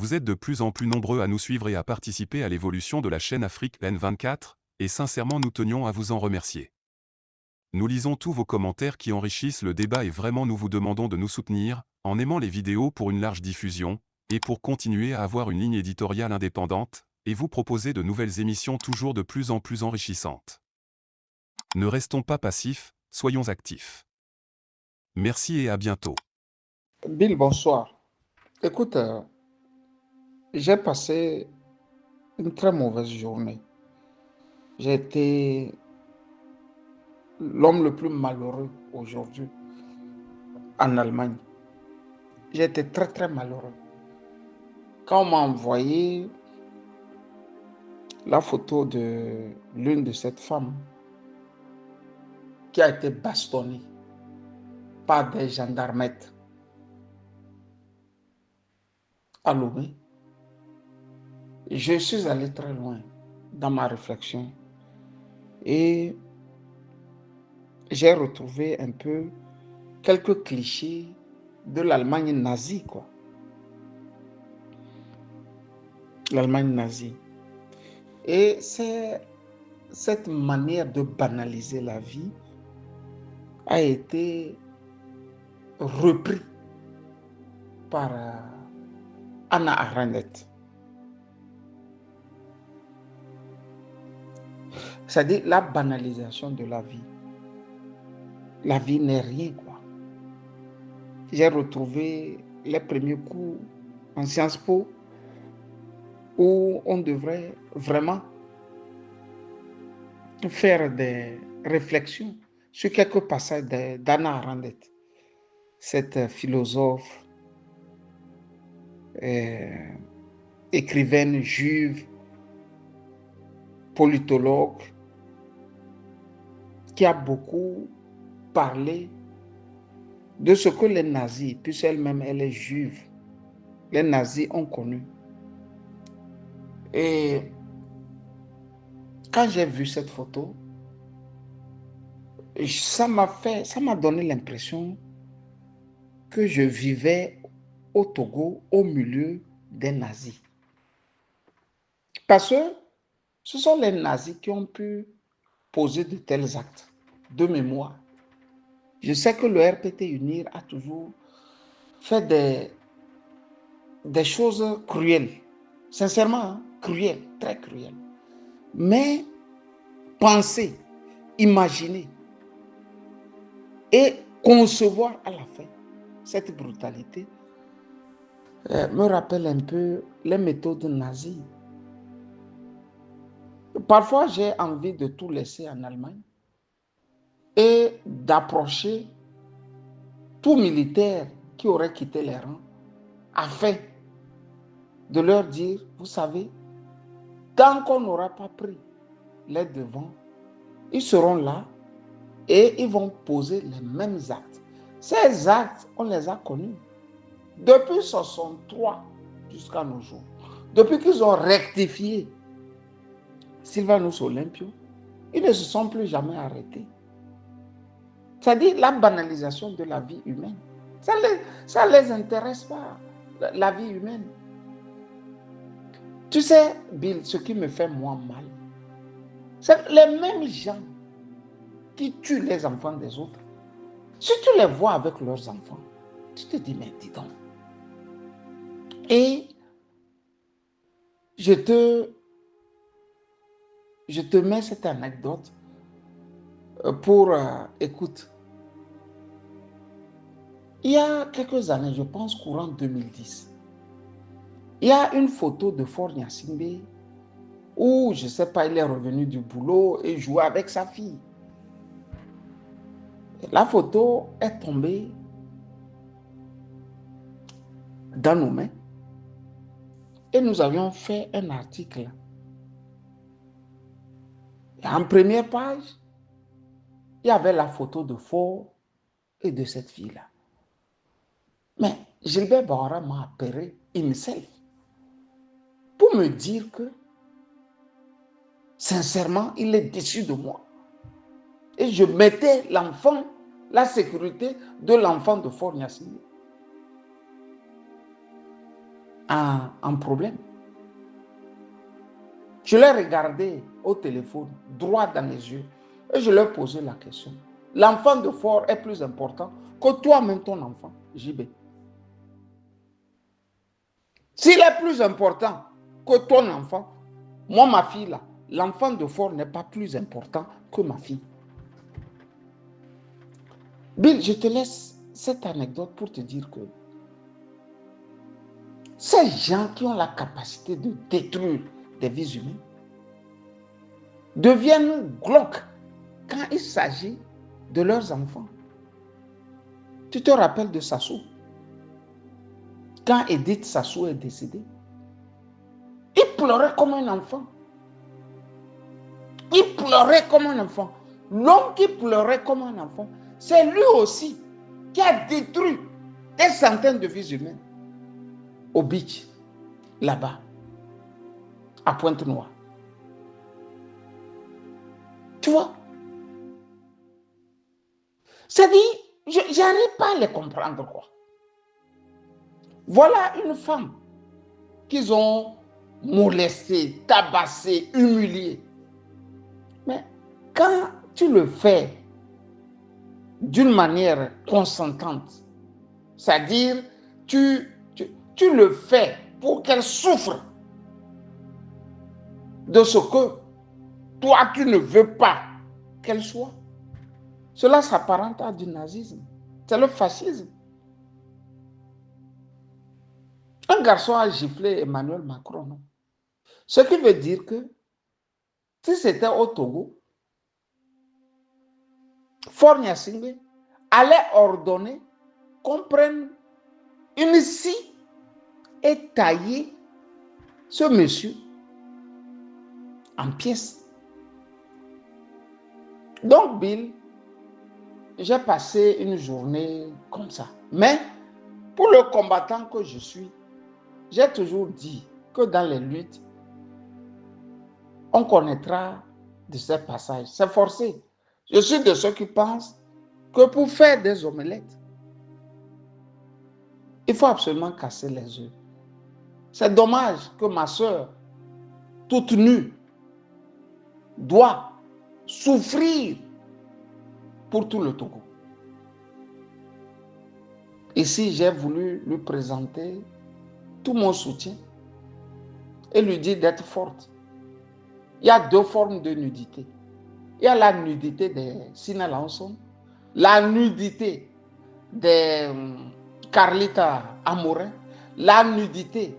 Vous êtes de plus en plus nombreux à nous suivre et à participer à l'évolution de la chaîne Afrique N24, et sincèrement nous tenions à vous en remercier. Nous lisons tous vos commentaires qui enrichissent le débat et vraiment nous vous demandons de nous soutenir, en aimant les vidéos pour une large diffusion, et pour continuer à avoir une ligne éditoriale indépendante, et vous proposer de nouvelles émissions toujours de plus en plus enrichissantes. Ne restons pas passifs, soyons actifs. Merci et à bientôt. Bill, bonsoir. Écoute, j'ai passé une très mauvaise journée. J'ai été l'homme le plus malheureux aujourd'hui en Allemagne. J'ai été très, très malheureux. Quand on m'a envoyé la photo de l'une de ces femmes qui a été bastonnée par des gendarmettes à Lomé, je suis allé très loin dans ma réflexion et j'ai retrouvé un peu quelques clichés de l'Allemagne nazie, quoi. L'Allemagne nazie. Et c'est cette manière de banaliser la vie a été repris par Hannah Arendt. C'est-à-dire la banalisation de la vie. La vie n'est rien, quoi. J'ai retrouvé les premiers cours en Sciences Po où on devrait vraiment faire des réflexions sur quelques passages d'Hannah Arendt, cette philosophe, écrivaine juive, politologue, qui a beaucoup parlé de ce que les nazis, puisque elle-même elle est juive, les nazis ont connu. Et quand j'ai vu cette photo, ça m'a donné l'impression que je vivais au Togo au milieu des nazis. Parce que ce sont les nazis qui ont pu poser de tels actes de mémoire. Je sais que le RPT UNIR a toujours fait des choses cruelles, sincèrement, hein, cruelles, très cruelles. Mais penser, imaginer et concevoir à la fin cette brutalité me rappelle un peu les méthodes nazies. Parfois, j'ai envie de tout laisser en Allemagne et d'approcher tout militaire qui aurait quitté les rangs afin de leur dire, vous savez, tant qu'on n'aura pas pris les devants, ils seront là et ils vont poser les mêmes actes. Ces actes, on les a connus depuis 63 jusqu'à nos jours. Depuis qu'ils ont rectifié Sylvanus Olympio, ils ne se sont plus jamais arrêtés. C'est-à-dire la banalisation de la vie humaine. Ça ne les intéresse pas, la vie humaine. Tu sais, Bill, ce qui me fait moi mal, c'est les mêmes gens qui tuent les enfants des autres. Si tu les vois avec leurs enfants, tu te dis, mais dis donc. Et je te mets cette anecdote pour, écoute, il y a quelques années, je pense courant 2010, il y a une photo de Faure Gnassingbé où, je ne sais pas, il est revenu du boulot et jouait avec sa fille. La photo est tombée dans nos mains et nous avions fait un article. Et en première page, il y avait la photo de Faure et de cette fille-là. Mais Gilbert Bahora m'a appelé himself pour me dire que, sincèrement, il est déçu de moi. Et je mettais l'enfant, la sécurité de l'enfant de Faure Gnassingbé en problème. Je l'ai regardé au téléphone, droit dans les yeux, et je leur ai posé la question. L'enfant de Ford est plus important que toi-même, ton enfant, JB. S'il est plus important que ton enfant, moi, ma fille, là, l'enfant de Ford n'est pas plus important que ma fille. Bill, je te laisse cette anecdote pour te dire que ces gens qui ont la capacité de détruire des vies humaines deviennent glauques quand il s'agit de leurs enfants. Tu te rappelles de Sassou? Quand Edith Sassou est décédée, il pleurait comme un enfant. Il pleurait comme un enfant. L'homme qui pleurait comme un enfant, c'est lui aussi qui a détruit des centaines de vies humaines au beach, là-bas, à Pointe-Noire. Tu vois? C'est-à-dire, je n'arrive pas à les comprendre, quoi. Voilà une femme qu'ils ont molestée, tabassée, humiliée. Mais quand tu le fais d'une manière consentante, c'est-à-dire tu le fais pour qu'elle souffre de ce que toi tu ne veux pas qu'elle soit, cela s'apparente à du nazisme. C'est le fascisme. Un garçon a giflé Emmanuel Macron, non? Ce qui veut dire que si c'était au Togo, Faure Gnassingbé allait ordonner qu'on prenne une scie et tailler ce monsieur en pièces. Donc, Bill, j'ai passé une journée comme ça. Mais pour le combattant que je suis, j'ai toujours dit que dans les luttes, on connaîtra de ces passages. C'est forcé. Je suis de ceux qui pensent que pour faire des omelettes, il faut absolument casser les œufs. C'est dommage que ma soeur, toute nue, doit souffrir pour tout le Togo. Ici, j'ai voulu lui présenter tout mon soutien et lui dire d'être forte. Il y a deux formes de nudité. Il y a la nudité des Sina Lanson, la nudité des Carlita Amorin, la nudité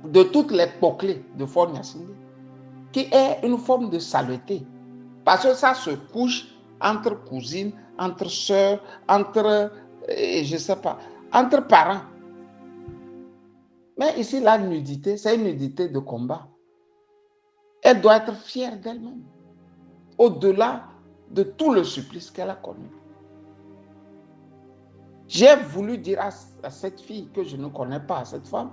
de toutes les poclées de Faure Gnassingbé, qui est une forme de saleté. Parce que ça se couche entre cousines, entre sœurs, entre, je ne sais pas, entre parents. Mais ici, la nudité, c'est une nudité de combat. Elle doit être fière d'elle-même, au-delà de tout le supplice qu'elle a connu. J'ai voulu dire à cette fille que je ne connais pas, à cette femme,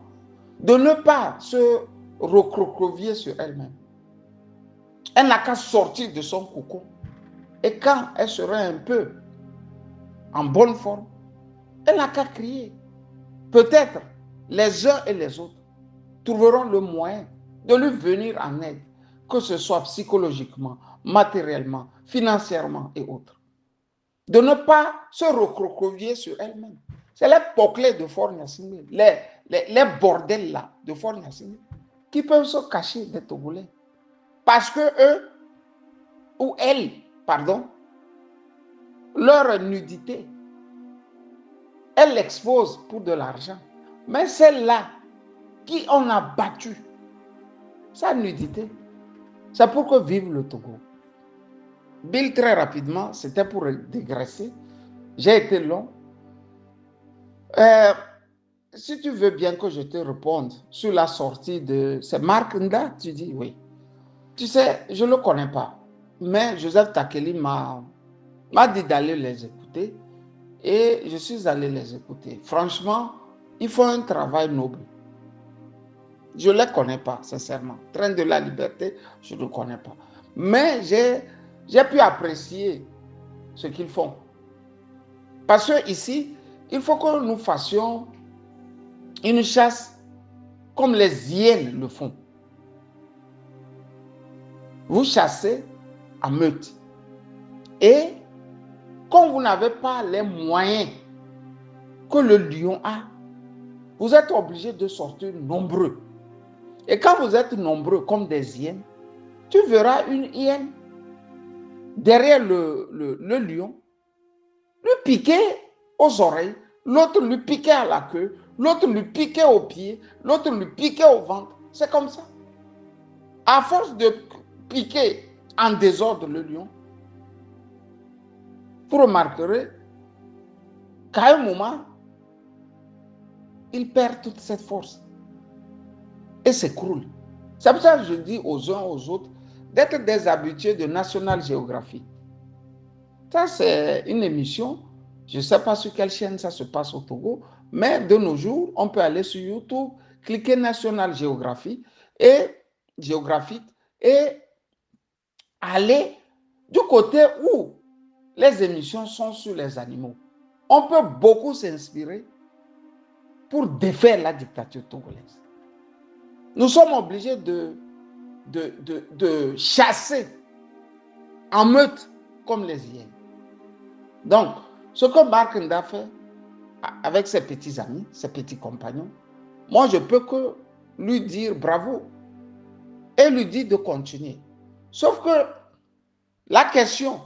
de ne pas se recroqueviller sur elle-même. Elle n'a qu'à sortir de son cocon. Et quand elle sera un peu en bonne forme, elle n'a qu'à crier. Peut-être les uns et les autres trouveront le moyen de lui venir en aide, que ce soit psychologiquement, matériellement, financièrement et autres. De ne pas se recroqueviller sur elle-même. C'est les poclés de Faure Gnassingbé, les bordels là de Faure Gnassingbé, qui peuvent se cacher des Togolais. Parce que eux, ou elles, pardon, leur nudité, elles l'exposent pour de l'argent. Mais celle-là, qui on a battu, sa nudité, c'est pour que vive le Togo. Bill, très rapidement, c'était pour dégraisser. J'ai été long. Si tu veux bien que je te réponde sur la sortie de... C'est Marc Nda, tu dis oui. Tu sais, je ne le connais pas. Mais Joseph Takeli m'a dit d'aller les écouter. Et je suis allé les écouter. Franchement, ils font un travail noble. Je ne les connais pas, sincèrement. Train de la liberté, je ne connais pas. Mais j'ai pu apprécier ce qu'ils font. Parce que ici, il faut que nous fassions une chasse comme les hyènes le font. Vous chassez en meute. Et quand vous n'avez pas les moyens que le lion a, vous êtes obligé de sortir nombreux. Et quand vous êtes nombreux comme des hyènes, tu verras une hyène derrière le lion, lui piquer aux oreilles, l'autre lui piquer à la queue, l'autre lui piquer aux pieds, l'autre lui piquer au ventre. C'est comme ça. À force de piquer en désordre le lion, vous remarquerez qu'à un moment, il perd toute cette force et s'écroule. C'est pour ça que je dis aux uns aux autres d'être des habitués de National Geographic. Ça, c'est une émission. Je ne sais pas sur quelle chaîne ça se passe au Togo, mais de nos jours, on peut aller sur YouTube, cliquer National Geographic et aller du côté où les émissions sont sur les animaux. On peut beaucoup s'inspirer pour défaire la dictature togolaise. Nous sommes obligés de chasser en meute comme les hyènes. Donc, ce que Marc Nda fait avec ses petits amis, ses petits compagnons, moi, je peux que lui dire bravo et lui dire de continuer. Sauf que la question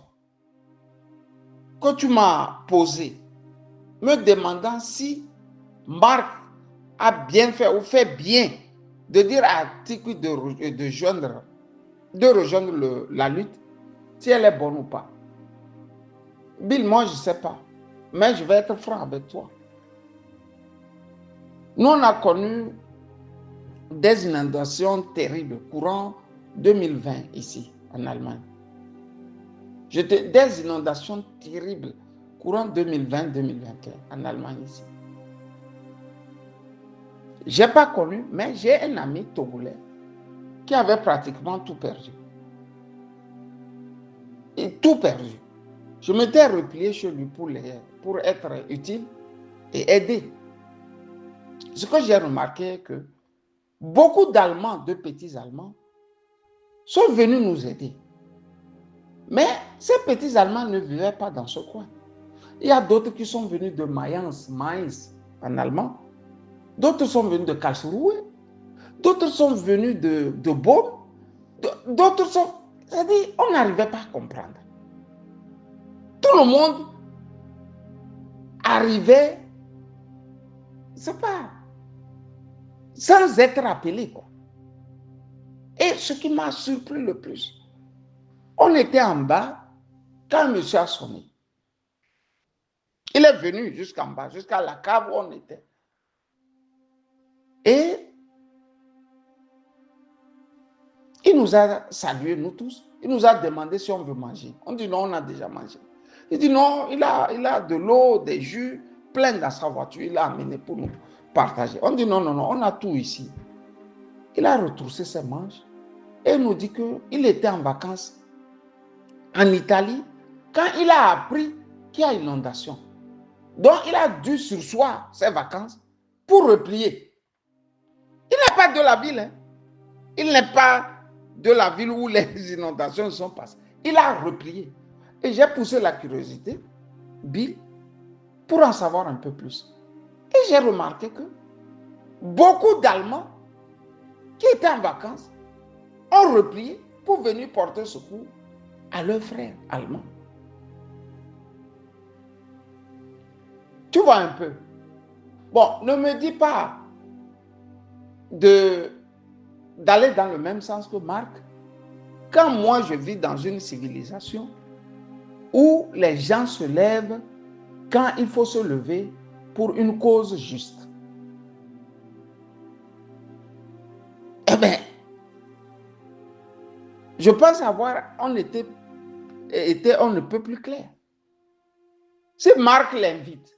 que tu m'as posée, me demandant si Marc a bien fait ou fait bien de dire à Tikwi de rejoindre la lutte, si elle est bonne ou pas. Bill, moi, je ne sais pas. Mais je vais être franc avec toi. Nous, on a connu des inondations terribles courant 2020 ici, en Allemagne. Des inondations terribles courant 2020-2021 en Allemagne ici. Je n'ai pas connu, mais j'ai un ami togolais qui avait pratiquement tout perdu. Et tout perdu. Je m'étais replié chez lui pour être utile et aider. Ce que j'ai remarqué, que beaucoup d'Allemands, de petits Allemands, sont venus nous aider. Mais ces petits Allemands ne vivaient pas dans ce coin. Il y a d'autres qui sont venus de Mayence, Mainz en allemand. D'autres sont venus de Karlsruhe. D'autres sont venus de Bonn. D'autres sont... C'est-à-dire, on n'arrivait pas à comprendre. Tout le monde arrivait, c'est pas, sans être appelé, quoi. Et ce qui m'a surpris le plus, on était en bas quand le monsieur a sonné. Il est venu jusqu'en bas, jusqu'à la cave où on était. Et il nous a salués, nous tous. Il nous a demandé si on veut manger. On dit non, on a déjà mangé. Il dit non, il a de l'eau, des jus, plein dans sa voiture. Il a amené pour nous partager. On dit non, non, non, on a tout ici. Il a retroussé ses manches et nous dit qu'il était en vacances en Italie quand il a appris qu'il y a inondation. Donc, il a dû surseoir ses vacances pour replier. Il n'est pas de la ville. Hein. Il n'est pas de la ville où les inondations sont passées. Il a replié. Et j'ai poussé la curiosité, Bill, pour en savoir un peu plus. Et j'ai remarqué que beaucoup d'Allemands qui étaient en vacances ont replié pour venir porter secours à leurs frères allemands. Tu vois un peu. Bon, ne me dis pas d'aller dans le même sens que Marc. Quand moi je vis dans une civilisation où les gens se lèvent quand il faut se lever pour une cause juste. Eh bien, je pense on était on ne peut plus clair. Si Marc l'invite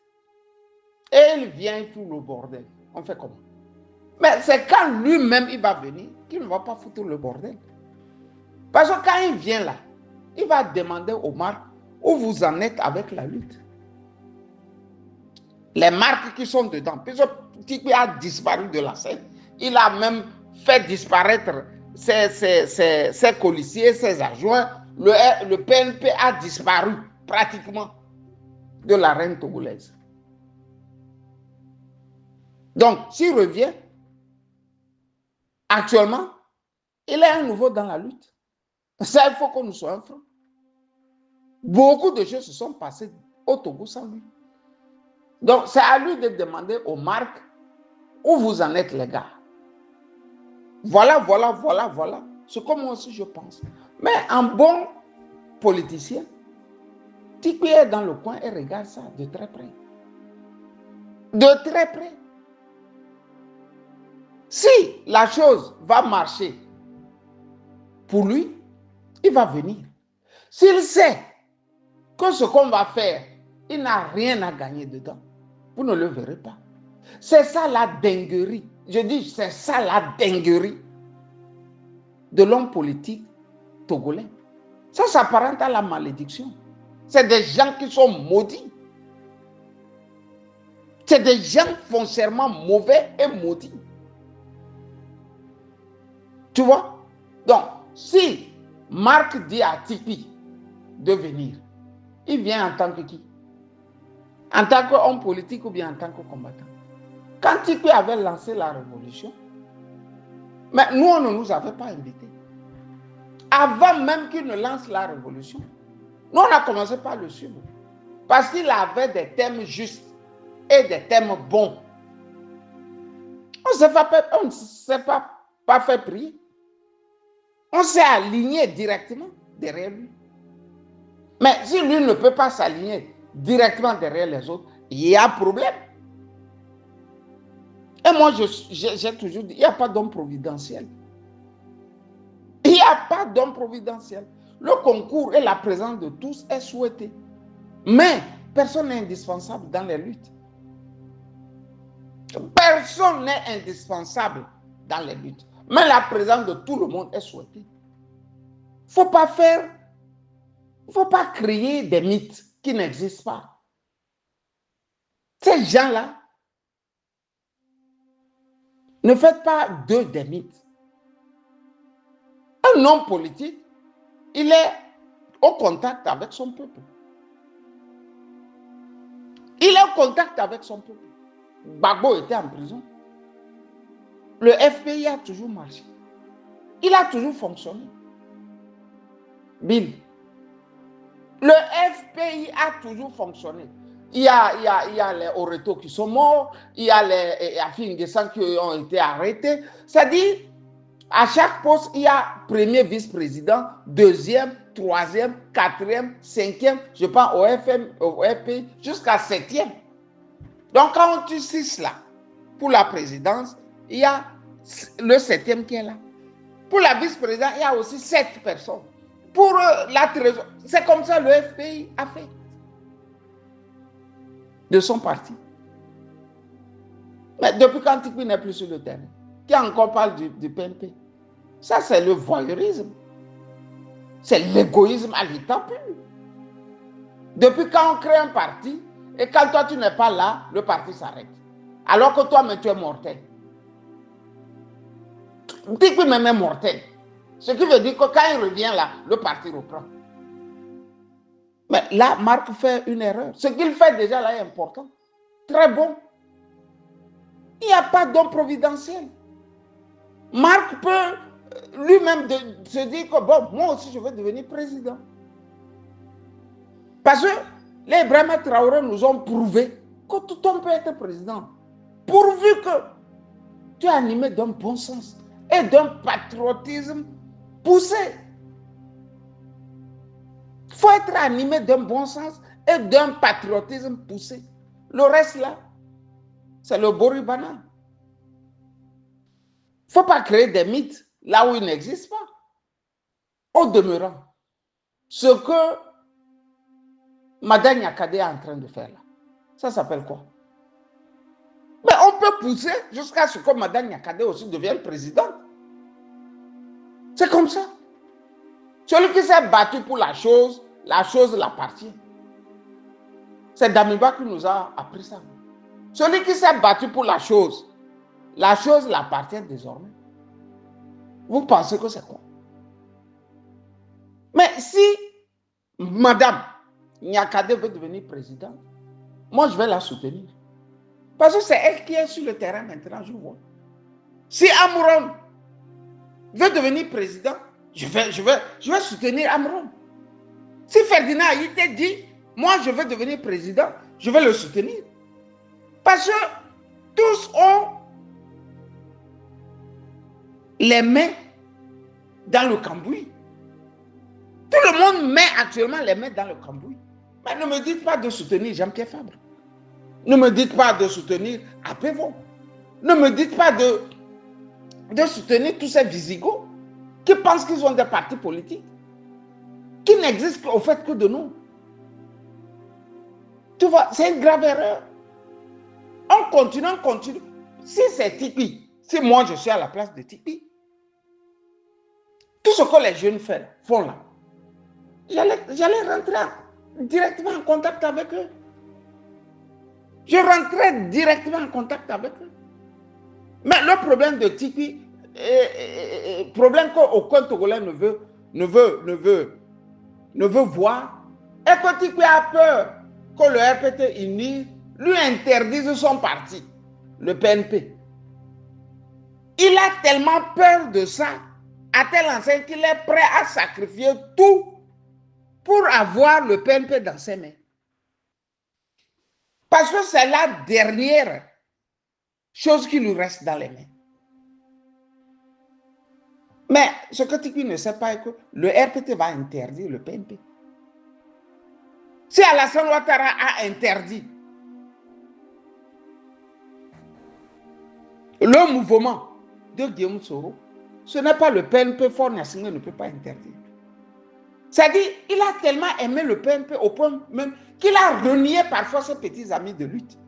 et il vient et fout le bordel, on fait comment? Mais c'est quand lui-même il va venir qu'il ne va pas foutre le bordel. Parce que quand il vient là, il va demander au Marc où vous en êtes avec la lutte. Les marques qui sont dedans. Puisque Tikpi a disparu de la scène. Il a même fait disparaître ses policiers, ses adjoints. Le PNP a disparu pratiquement de l'arène togolaise. Donc, s'il revient, actuellement, il est à nouveau dans la lutte. Ça, il faut que nous soyons francs. Beaucoup de choses se sont passées au Togo sans lui. Donc, c'est à lui de demander aux marques où vous en êtes, les gars. Voilà. C'est comme moi aussi je pense. Mais un bon politicien, Tikpi est dans le coin et regarde ça de très près. De très près. Si la chose va marcher pour lui, il va venir. S'il sait que ce qu'on va faire, il n'a rien à gagner dedans, vous ne le verrez pas. C'est ça la dinguerie. Je dis, c'est ça la dinguerie de l'homme politique togolais. Ça s'apparente à la malédiction. C'est des gens qui sont maudits. C'est des gens foncièrement mauvais et maudits. Tu vois? Donc, si Marc dit à Tikpi de venir, il vient en tant que qui? En tant qu'homme politique ou bien en tant que combattant? Quand Tikpi avait lancé la révolution, mais nous, on ne nous avait pas invités. Avant même qu'il ne lance la révolution, nous, on a commencé par le suivre. Parce qu'il avait des thèmes justes et des thèmes bons. On ne s'est pas fait prier. On s'est aligné directement derrière lui. Mais si lui ne peut pas s'aligner directement derrière les autres, il y a un problème. Et moi, j'ai toujours dit, il n'y a pas d'homme providentiel. Il n'y a pas d'homme providentiel. Le concours et la présence de tous est souhaité. Mais personne n'est indispensable dans les luttes. Personne n'est indispensable dans les luttes. Mais la présence de tout le monde est souhaitée. Il ne faut pas créer des mythes qui n'existent pas. Ces gens-là, ne faites pas d'eux des mythes. Un homme politique, il est au contact avec son peuple. Il est au contact avec son peuple. Gbagbo était en prison. Le FPI a toujours marché. Il a toujours fonctionné. Bill, le FPI a toujours fonctionné. Il y a les Oreto qui sont morts, il y a les Afingesan qui ont été arrêtés. C'est-à-dire, à chaque poste, il y a premier vice-président, deuxième, troisième, quatrième, cinquième, je pense au FPI, jusqu'à septième. Donc, quand on tue 6 là, pour la présidence, il y a le septième qui est là. Pour la vice-présidence, il y a aussi 7 personnes. Pour la trésorerie, c'est comme ça le FPI a fait de son parti. Mais depuis quand Tikpi n'est plus sur le terrain, qui encore parle du PNP? Ça, c'est le voyeurisme. C'est l'égoïsme à l'état pur. Depuis quand on crée un parti, et quand toi tu n'es pas là, le parti s'arrête. Alors que toi, mais tu es mortel. Tikpi même est mortel. Ce qui veut dire que quand il revient là, le parti reprend. Mais là, Marc fait une erreur. Ce qu'il fait déjà là est important. Très bon. Il n'y a pas d'homme providentiel. Marc peut lui-même se dire que bon, moi aussi je veux devenir président. Parce que les Ibrahima Traoré nous ont prouvé que tout homme peut être président. Pourvu que tu es animé d'un bon sens et d'un patriotisme poussé. Il faut être animé d'un bon sens et d'un patriotisme poussé. Le reste là, c'est le boribana. Il ne faut pas créer des mythes là où ils n'existent pas. Au demeurant, ce que Madame Nyakade est en train de faire là, ça s'appelle quoi? Mais on peut pousser jusqu'à ce que Madame Nyakade aussi devienne présidente. C'est comme ça. Celui qui s'est battu pour la chose l'appartient. C'est Damiba qui nous a appris ça. Celui qui s'est battu pour la chose l'appartient désormais. Vous pensez que c'est quoi? Mais si Madame Nyakade veut devenir présidente, moi je vais la soutenir. Parce que c'est elle qui est sur le terrain maintenant, je vois. Si Amron veut devenir président, je vais soutenir Amron. Si Ferdinand Aïté dit, moi je veux devenir président, je vais le soutenir. Parce que tous ont les mains dans le cambouis. Tout le monde met actuellement les mains dans le cambouis. Mais ne me dites pas de soutenir Jean-Pierre Fabre. Ne me dites pas de soutenir Apévon. Ne me dites pas de soutenir tous ces Visigoths qui pensent qu'ils ont des partis politiques, qui n'existent au fait que de nous. Tu vois, c'est une grave erreur. On continue. Si c'est Tipeee, si moi je suis à la place de Tipeee, tout ce que les jeunes font là, j'allais rentrer directement en contact avec eux. Je rentrais directement en contact avec eux. Mais le problème de Tipeee, problème qu'aucun Togolais ne veut voir, est que Tipeee a peur que le RPT uni lui interdise son parti, le PNP. Il a tellement peur de ça, à tel enseigne qu'il est prêt à sacrifier tout pour avoir le PNP dans ses mains. Parce que c'est la dernière chose qui lui reste dans les mains. Mais ce que Tipeee ne sait pas est que le RPT va interdire le PNP. Si Alassane Ouattara a interdit le mouvement de Guillaume Soro, ce n'est pas le PNP, Faure Gnassingbé ne peut pas interdire. C'est-à-dire, il a tellement aimé le PNP au point même qu'il a renié parfois ses petits amis de lutte.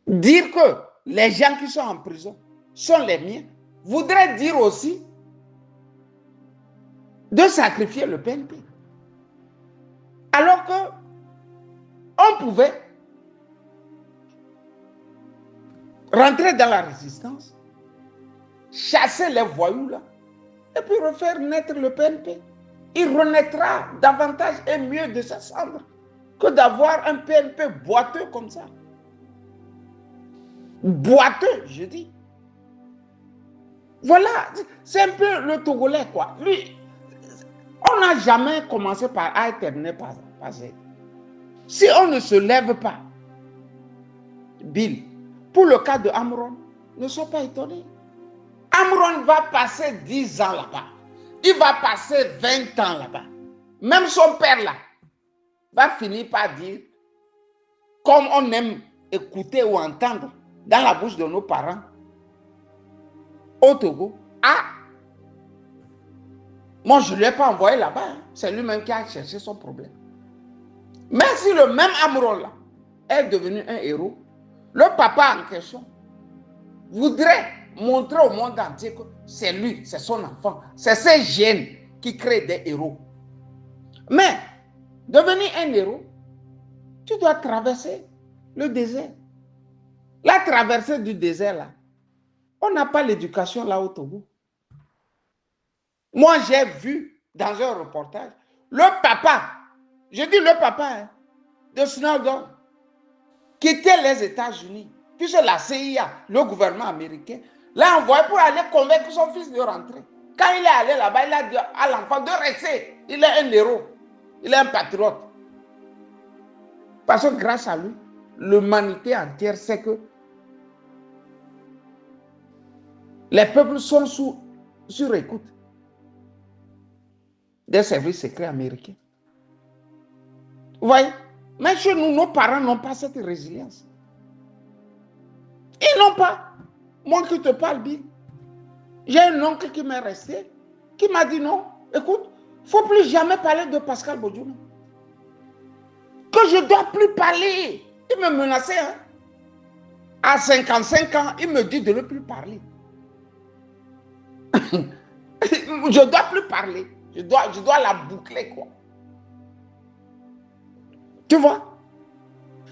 Dire que les gens qui sont en prison sont les miens voudrait dire aussi de sacrifier le PNP. Alors que on pouvait rentrer dans la résistance, chasser les voyous là, et puis refaire naître le PNP. Il renaîtra davantage et mieux de sa cendre que d'avoir un PNP boiteux comme ça. Boiteux, je dis. Voilà, c'est un peu le Togolais, quoi. Lui, on n'a jamais commencé par A et terminé par Z. Si on ne se lève pas, Bill, pour le cas de Amron, ne sois pas étonné. Amron va passer 10 ans là-bas. Il va passer 20 ans là-bas. Même son père là va finir par dire, comme on aime écouter ou entendre dans la bouche de nos parents, au Togo, ah, moi je ne lui ai pas envoyé là-bas, hein. C'est lui-même qui a cherché son problème. Mais si le même Amron là est devenu un héros, le papa en question voudrait montrer au monde entier que c'est lui, c'est son enfant, c'est ces gènes qui créent des héros. Mais devenir un héros, tu dois traverser le désert. La traversée du désert là, on n'a pas l'éducation là au Togo. Moi j'ai vu dans un reportage le papa, je dis le papa hein, de Snowden, quitter les États-Unis, puisque la CIA, le gouvernement américain, l'a envoyé pour aller convaincre son fils de rentrer. Quand il est allé là-bas, il a dit à l'enfant de rester. Il est un héros, il est un patriote. Parce que grâce à lui, l'humanité entière sait que les peuples sont sur écoute des services secrets américains. Vous voyez? Mais chez nous, nos parents n'ont pas cette résilience. Ils n'ont pas. Moi qui te parle, Bill, j'ai un oncle qui m'est resté, qui m'a dit non, écoute, il ne faut plus jamais parler de Pascal Bodjouna. Que je ne dois plus parler. Il me menaçait. Hein? À 55 ans, il me dit de ne plus parler. Je ne dois plus parler. Je dois la boucler, quoi. Tu vois?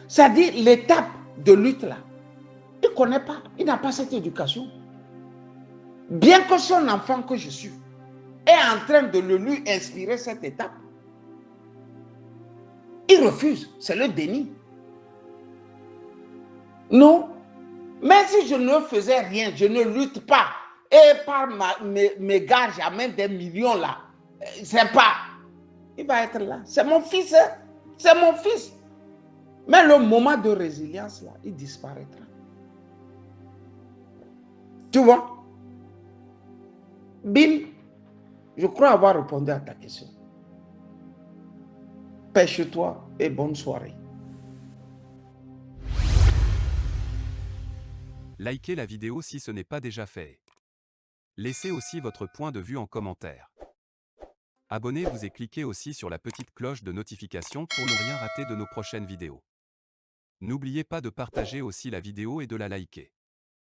C'est-à-dire l'étape de lutte là. Il ne connaît pas, il n'a pas cette éducation. Bien que son enfant que je suis est en train de lui inspirer cette étape, il refuse, c'est le déni. Non, même si je ne faisais rien, je ne lutte pas, et par mes gars, j'amène des millions là, c'est pas, il va être là, c'est mon fils, hein? C'est mon fils. Mais le moment de résilience là, il disparaîtra. Tu vois? Bill, je crois avoir répondu à ta question. Pêche-toi et bonne soirée. Likez la vidéo si ce n'est pas déjà fait. Laissez aussi votre point de vue en commentaire. Abonnez-vous et cliquez aussi sur la petite cloche de notification pour ne rien rater de nos prochaines vidéos. N'oubliez pas de partager aussi la vidéo et de la liker.